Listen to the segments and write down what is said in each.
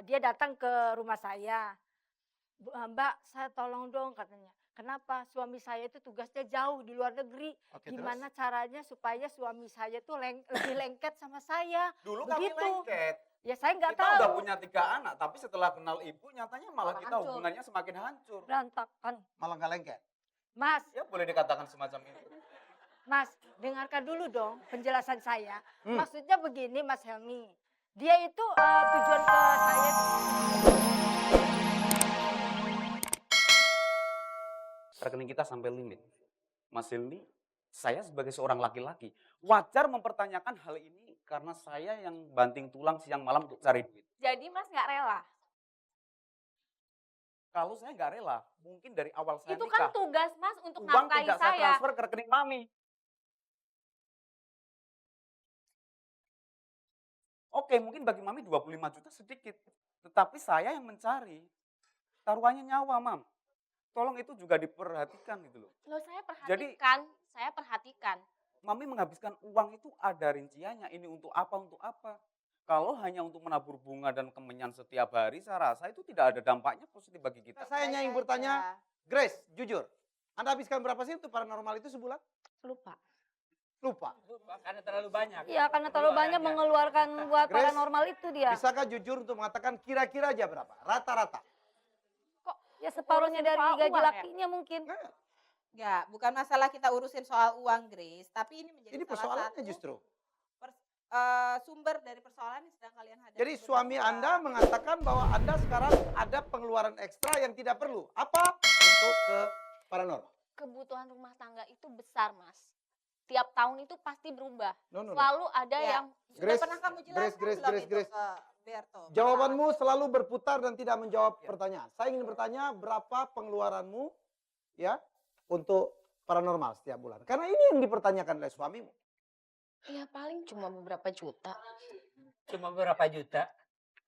dia datang ke rumah saya, Mbak saya tolong dong katanya. Kenapa? Suami saya itu tugasnya jauh di luar negeri. Oke, terus? Gimana caranya supaya suami saya tuh lebih lengket sama saya? Dulu kami Begitu. lengket. Ya saya nggak Kita udah tahu. punya 3 anak, tapi setelah kenal ibu nyatanya malah Malah kita hancur. hubungannya semakin hancur. Berantakan. Malah nggak lengket. Mas, Ya boleh dikatakan semacam itu. Mas, dengarkan dulu dong penjelasan saya. Hmm. Maksudnya begini Mas Helmi. Dia itu tujuan ke saya. Rekening kita sampai limit. Mas Hilmi, saya sebagai seorang laki-laki wajar mempertanyakan hal ini karena saya yang banting tulang siang malam untuk cari duit. Jadi Mas nggak rela? Kalau saya nggak rela, mungkin dari awal saya Itu nikah, kan tugas Mas untuk uang nafkahi tidak saya saya. transfer ke rekening mami. Oke, mungkin bagi mami 25 juta sedikit. Tetapi saya yang mencari. Taruhannya nyawa, Mam. Tolong itu juga diperhatikan gitu loh. Loh saya Jadi- perhatikan, saya perhatikan. Mami menghabiskan uang itu ada rinciannya. Ini untuk apa, untuk apa. Kalau hanya untuk menabur bunga dan kemenyan setiap hari, saya rasa itu tidak ada dampaknya positif bagi kita. Saya hanya ingin bertanya, Grace, jujur. Anda habiskan berapa sih untuk paranormal itu sebulan? Lupa. Lupa. Karena terlalu banyak. Iya karena terlalu banyak mengeluarkan buat Grace, paranormal itu dia. Bisakah jujur untuk mengatakan kira-kira aja berapa? Rata-rata. Ya separuhnya Urusin dari soal gaji uang ya? lakinya mungkin. Enggak, bukan masalah kita urusin soal uang, Grace. Tapi ini menjadi Ini salah persoalannya satu justru. sumber dari persoalan yang sedang kalian hadapi. Jadi suami berdua. Anda mengatakan bahwa Anda sekarang ada pengeluaran ekstra yang tidak perlu. Apa? Untuk ke paranormal. Kebutuhan rumah tangga itu besar Mas. Tiap tahun itu pasti berubah. No, no, no. Selalu ada Ya. yang Sudah Grace, pernah kamu jelaskan Grace, belum Grace, itu Grace. ke Berto? Jawabanmu selalu berputar dan tidak menjawab pertanyaan. Saya ingin bertanya berapa pengeluaranmu ya untuk paranormal setiap bulan. Karena ini yang dipertanyakan oleh suamimu. Ya paling cuma beberapa juta. Cuma berapa juta.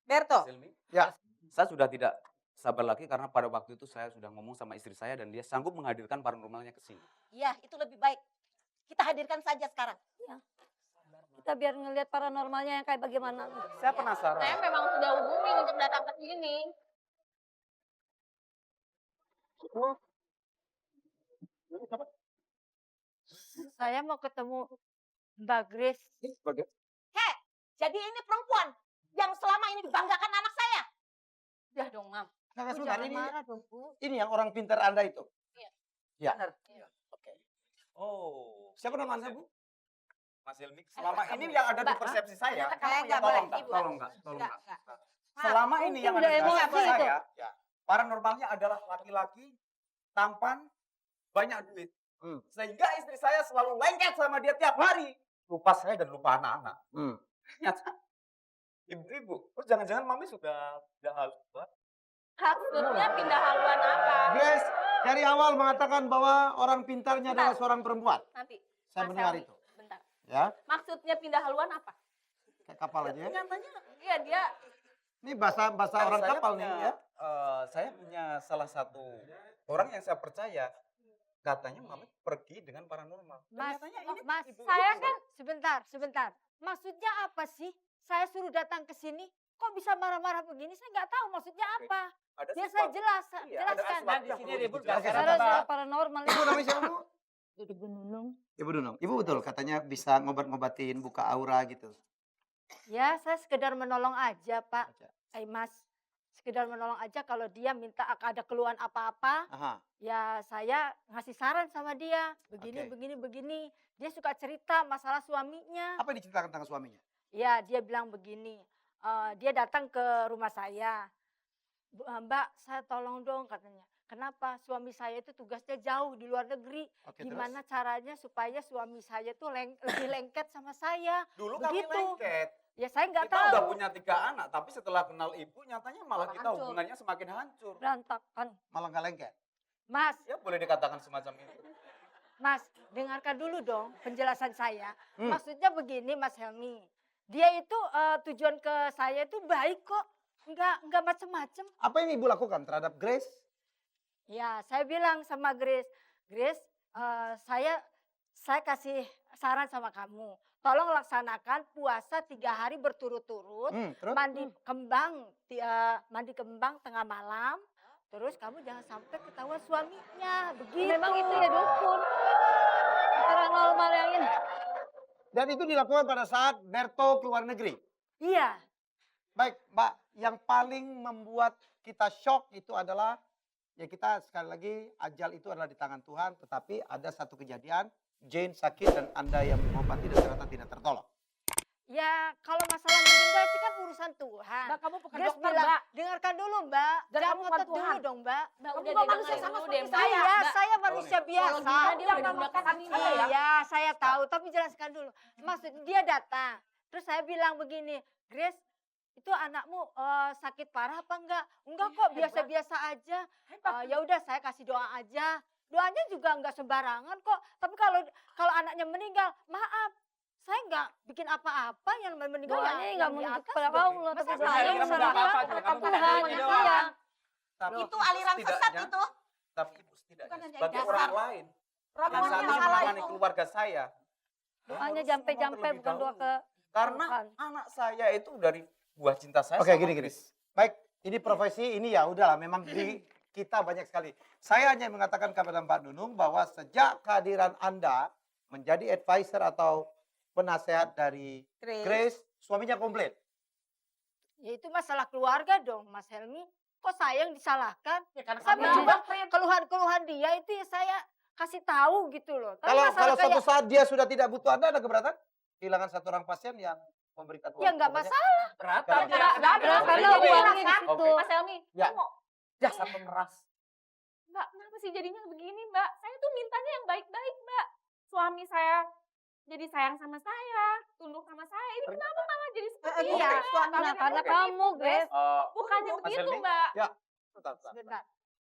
Berto, Silmi, Ya. saya sudah tidak sabar lagi karena pada waktu itu saya sudah ngomong sama istri saya dan dia sanggup menghadirkan paranormalnya ke sini. Iya, itu lebih baik. Kita hadirkan saja sekarang. Kita biar ngelihat paranormalnya yang kayak bagaimana. Saya penasaran. Saya memang sudah hubungi untuk datang ke sini. Saya mau ketemu Mbak Grace. Heh, jadi ini perempuan yang selama ini dibanggakan anak saya. Udah dong, Mam. Kakak Bu, sebentar, jangan ini, marah dong, Bu. ini yang orang pintar Anda itu. Iya. Ya. Benar. Oke. Oh, Siapa nama Anda, Bu? Mas Hilmi, selama ini yang ada di Mbak, persepsi saya, enggak tolong boleh, enggak, Ibu. tolong enggak, tolong enggak, enggak. enggak. Selama ini mungkin yang ada udah di emosi persepsi itu. saya, paranormalnya adalah laki-laki, tampan, banyak duit. Sehingga istri saya selalu lengket sama dia tiap hari. Lupa saya dan lupa anak-anak. Ternyata ibu-ibu, terus jangan-jangan mami sudah haluan. Maksudnya pindah haluan apa? Grace dari awal mengatakan bahwa orang pintarnya adalah seorang perempuan. Nanti. Saya Mas mendengar Helmi, itu. Bentar. Ya, Maksudnya pindah haluan apa? kayak kapal aja ya. Nyatanya, iya dia Ini bahasa Dan orang saya kapal punya, nih ya. saya punya salah satu orang yang saya percaya. Katanya mami pergi dengan paranormal. Mas, Ternyatanya ini Mas, ibu-ibu saya loh. kan sebentar. Maksudnya apa sih? Saya suruh datang ke sini, kok bisa marah-marah begini? Saya nggak tahu maksudnya apa. Ada Biar saya sesuatu. jelaskan. Iya, ada jelaskan. sesuatu Nah, di yang sini perlu ribut dijelaskan. gara-gara Cara Bapak. paranormal Ibu namanya siapa, Bu? Ibu Nunung. Ibu Dunung. Ibu betul katanya bisa ngobat-ngobatin, buka aura gitu. Ya, saya sekedar menolong aja, Pak. Aja. Mas, sekedar menolong aja kalau dia minta ada keluhan apa-apa, Aha. ya saya ngasih saran sama dia. Begini, Oke. begini. Dia suka cerita masalah suaminya. Apa yang diceritakan tentang suaminya? Ya, dia bilang begini. Dia datang ke rumah saya. Mbak, saya tolong dong katanya. Kenapa? Suami saya itu tugasnya jauh di luar negeri. Oke, Gimana caranya supaya suami saya tuh lebih lengket sama saya? Dulu kami Begitu. lengket. Ya saya nggak Kita udah tahu. punya 3 anak, tapi setelah kenal ibu nyatanya malah Malah kita hancur. hubungannya semakin hancur. Berantakan. Malah nggak lengket. Mas, Ya boleh dikatakan semacam itu. Mas, dengarkan dulu dong penjelasan saya. Hmm. Maksudnya begini Mas Helmi. Dia itu tujuan ke saya itu baik kok. Enggak macem-macem. Apa yang Ibu lakukan terhadap Grace? Ya, saya bilang sama Grace, saya kasih saran sama kamu. Tolong laksanakan puasa 3 hari berturut-turut. Terus? Mandi kembang tengah malam. Terus kamu jangan sampai ketahuan suaminya. Begitu. Memang itu ya dukun. Paranormal yang ini. Dan itu dilakukan pada saat Berto keluar negeri. Iya. Baik, Mbak, yang paling membuat kita shock itu adalah, ya kita sekali lagi, ajal itu adalah di tangan Tuhan, tetapi ada satu kejadian, Jane sakit dan Anda yang mengobati dan ternyata tidak tertolong. Ya kalau masalah meninggal itu kan urusan Tuhan. Mbak, kamu bukan Grace dokter, bilang, Mbak. dengarkan dulu Mbak. Dan Jangan kamu bukan ngotot dulu Tuhan. dong Mbak. Mbak, Kamu udah kok deh, manusia dengerin sama dulu seperti deh, Mbak. saya. Iya, Mbak, saya manusia biasa. gimana dia Yang udah memakan mengatakan hati ini. saya ya. Iya, saya tahu. Tapi jelaskan dulu. Maksud dia datang. Terus saya bilang begini, Grace, itu anakmu sakit parah apa enggak? Enggak kok, biasa-biasa aja. Ya udah saya kasih doa aja. Doanya juga enggak sembarangan kok. Tapi kalau anaknya meninggal, maaf. Saya enggak bikin apa-apa yang meninggal. Doanya yang enggak di menuntut atas kepada dong. Allah, tapi Masa Benar, saya kamu yang enggak salah apa-apa, bilang, kamu Tuhan katakan yang aja saya. doang. Tapi Itu aliran sesat setidaknya- itu. Tapi ibu setidaknya Bukan hanya sebagai dasar. orang lain yang Ramuan saat yang ini salah menemani itu. keluarga saya. Doanya harus jampe-jampe ngomong bukan terlebih doa ke dahulu. Karena Tuhan. anak saya itu dari buah cinta saya. Oke, sama gini. Grace. Baik, ini profesi ini ya udahlah, memang di kita banyak sekali. Saya hanya mengatakan kepada Mbak Nunung bahwa sejak kehadiran Anda menjadi advisor atau penasehat dari Grace, suaminya komplain. Ya itu masalah keluarga dong Mas Helmi. Kok saya yang disalahkan? Ya karena Saya kamu mencoba juga keluhan-keluhan dia itu ya saya kasih tahu gitu loh. Tapi Kalau masalah suatu kayak, saat dia sudah tidak butuh Anda, ada keberatan? Kehilangan satu orang pasien yang memberikan uang ya nggak banyak? masalah. Berat Nggak aja. Nggak ada, Oke, karena jadi- uangnya di Oke. situ. Mas Helmi, Ya. kamu Dasar pemeras. Mbak, kenapa sih jadinya begini, Mbak? Saya tuh mintanya yang baik-baik, Mbak. Suami saya jadi sayang sama saya, tunduk sama saya. Ini kenapa malah jadi seperti ini, iya, Mbak? Nah, karena kamu, Grace. Bukannya Mas begitu, Helmi? Mbak. Sebentar.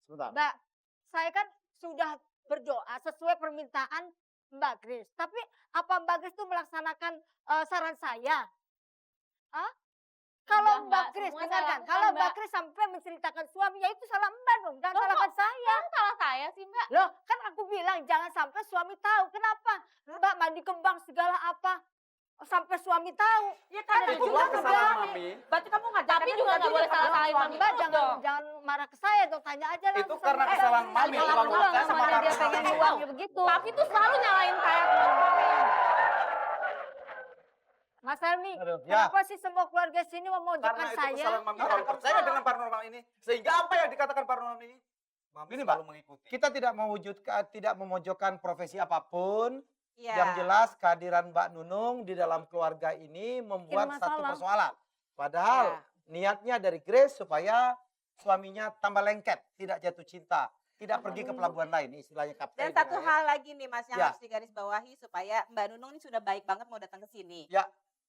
Sebentar. Mbak, saya kan sudah berdoa sesuai permintaan Mbak Grace. Tapi apa Mbak Grace itu melaksanakan saran saya? Hah? Kalau Enggak, Mbak Mbak, Grace, semua saya dengarkan. lakukan, Kalau Mbak Mbak. Grace sampai menceritakan suaminya itu salah Mbak dong. Jangan Loh, salahkan saya. Kan salah saya sih, Mbak. Loh, kan aku bilang jangan sampai suami tahu. Kenapa? Mbak mandi kembang segala apa? Sampai suami tahu. Ya kan ada Itulah juga kesalahan Mbak. Mami. Berarti kamu nggak Tapi juga nggak boleh salah-salahin Mami Mbak terus jangan dong. jangan marah ke saya dong. Tanya aja langsung. Itu karena sama kesalahan Mbak. Mami, Salah terlalu Mbak, percaya sama sama dia karena pengen kesalahan uang Mami. begitu. Papi tuh selalu nyalain saya. Mas Helmi, Aduh, ya. kenapa sih semua keluarga sini Karena memojokkan itu saya? kesalahan Mami terlalu percaya dengan paranormal ini. Sehingga apa yang dikatakan paranormal ini? Mami Ini, selalu mengikuti. Kita tidak mewujudkan, tidak memojokkan profesi apapun. Iya. Yang jelas kehadiran Mbak Nunung di dalam keluarga ini membuat Bikin satu masalah. persoalan. Padahal Ya. niatnya dari Grace supaya suaminya tambah lengket, tidak jatuh cinta, tidak pergi ke pelabuhan lain, istilahnya kapten. Dan satu hal lagi nih Mas yang Ya. harus digarisbawahi supaya Mbak Nunung ini sudah baik banget mau datang ke sini. Ya.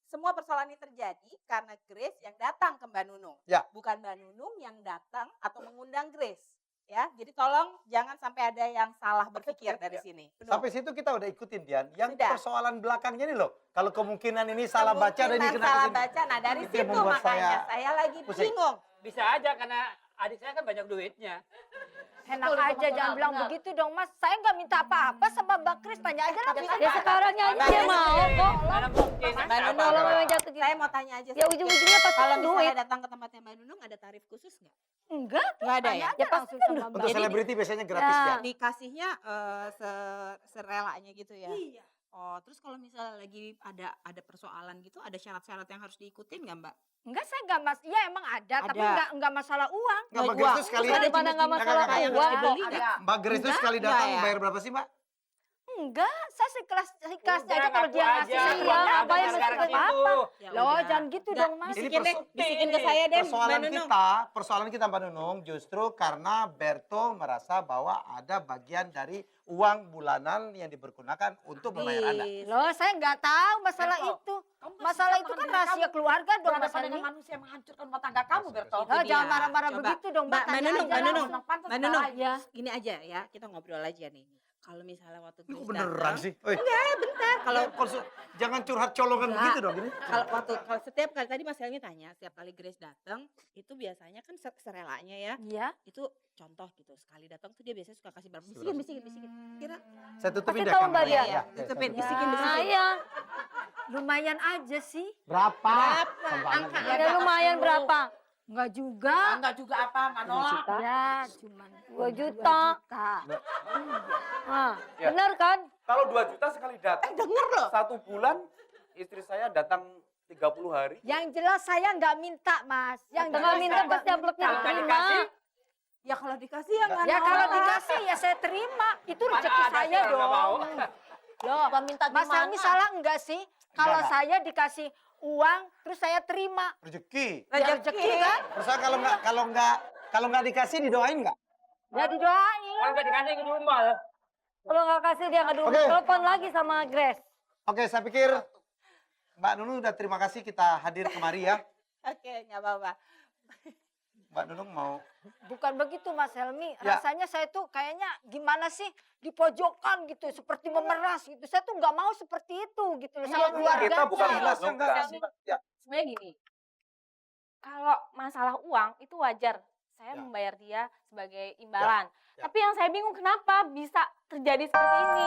Semua persoalan ini terjadi karena Grace yang datang ke Mbak Nunung. Ya. Bukan Mbak Nunung yang datang atau mengundang Grace. Ya, jadi tolong jangan sampai ada yang salah berpikir dari sini. Benar. Sampai situ kita udah ikutin Dian. Yang Sudah. persoalan belakangnya ini loh. Kalau kemungkinan ini salah baca dan ini Kemungkinan kena salah kesini. baca. Nah dari Itu yang situ membuat makanya saya saya lagi pusing. bingung. Bisa aja karena adik saya kan banyak duitnya. Enak Betul, aja betul, jangan bilang benar. begitu dong Mas. Saya nggak minta apa-apa sama Mbak Kris. Tanya aja langsung. Ya sekarang aja dia mau kok. Mana mungkin. Mbak Apa? Nunung, Kalau memang jatuh cinta. saya mau tanya aja. Ya sedikit. ujung-ujungnya pasti Kalau kan duit. misalnya datang ke tempatnya Mbak Nunung ada tarif khusus nggak? Enggak, Nggak ada tanya ya? aja Ya, pasti langsung kan sama Untuk Mbak. Jadi- selebriti biasanya gratis Nah. ya. Dikasihnya serelanya gitu ya? Iya. Oh, terus kalau misalnya lagi ada persoalan gitu, ada syarat-syarat yang harus diikutin nggak Mbak? Enggak, saya enggak mas. Iya emang ada, tapi Ada. enggak masalah uang. Nggak, Mbak Uang. Grace itu sekali Terus daripada nggak masalah Nggak, nggak, uang nggak. kok. Beli Ada. Mbak Grace itu sekali Enggak, datang ya. bayar berapa sih Mbak? Enggak, saya sekelasnya Udah, aja kalau ngaku dia ngasih aja. saya Iya, uangnya apa apa yang yang mesti sekarang apa? gitu. Ya Loh, udah. jangan gitu Nggak, dong Mas. Ini Bisikin deh, perso- bisikin ke saya deh, Mbak Persoalan Nunung. persoalan kita Mbak Nunung justru karena Berto merasa bahwa ada bagian dari uang bulanan yang dipergunakan untuk membayar Anda. Habis. Loh, saya enggak tahu masalah Berto, itu. Kamu tuh Masalah susah itu kan mengambil rahasia kamu. keluarga dong Mas Berhadapan dengan Helmi. manusia yang menghancurkan rumah tangga kamu, Berto. Itu Loh, dia. jangan marah-marah Coba. begitu dong, Mbak. Mbak Tanya Nunung, aja Mbak Nunung. langsung. Pantas Mbak Nunung, salah. Ya. gini aja ya, kita ngobrol aja nih. Kalau misalnya waktu Lu Grace beneran datang, sih? Oi, bentar. Kalau jangan curhat colongan Enggak. begitu dong ini. kalau setiap kali tadi Mas Helmi tanya, setiap kali Grace datang itu biasanya kan serelanya ya. Iya. Itu contoh gitu, sekali datang tuh dia biasanya suka kasih barang bisikin. Kira Saya tutupin Kasih deh tahu, kameranya. Mbak Dia. ya, tutupin bisikin. Nah, iya. Lumayan aja sih. Berapa? Angka Ya lumayan berapa? Enggak juga. Enggak juga apa, nggak nolak. Ya, cuman 2 juta. Ah, Ya. bener kan? Kalau 2 juta sekali datang, Denger loh. 1 bulan istri saya datang 30 hari. Yang jelas saya nggak minta, Mas. Yang Nggak jelas minta, saya pasti amplopnya minta. diterima. Ya kalau dikasih ya nggak Ya nolak. kalau dikasih ya saya terima. Itu rezeki ada saya sih orang nggak mau. dong. Loh, Gua minta Mas gimana? Helmi salah enggak sih? Kalau Enggak. saya dikasih uang terus saya terima. Rezeki. Ya, rezeki kan? Terus kalau nggak dikasih didoain nggak? Ya didoain. Kalau nggak dikasih ke rumah. Kalau nggak kasih dia nggak Oke. telepon lagi sama Grace. Oke, saya pikir Mbak Nunung udah terima kasih kita hadir kemari ya. Oke, nggak apa-apa. Mbak Nunung mau Bukan begitu Mas Helmi, Ya. rasanya saya tuh kayaknya gimana sih di pojokan gitu, seperti memeras gitu. Saya tuh nggak mau seperti itu gitu loh sama keluarganya. Kita bukan jelas dong, enggak. Ya. Sebenarnya gini, kalau masalah uang itu wajar. Saya Ya. membayar dia sebagai imbalan. Ya. Tapi yang saya bingung kenapa bisa terjadi seperti ini.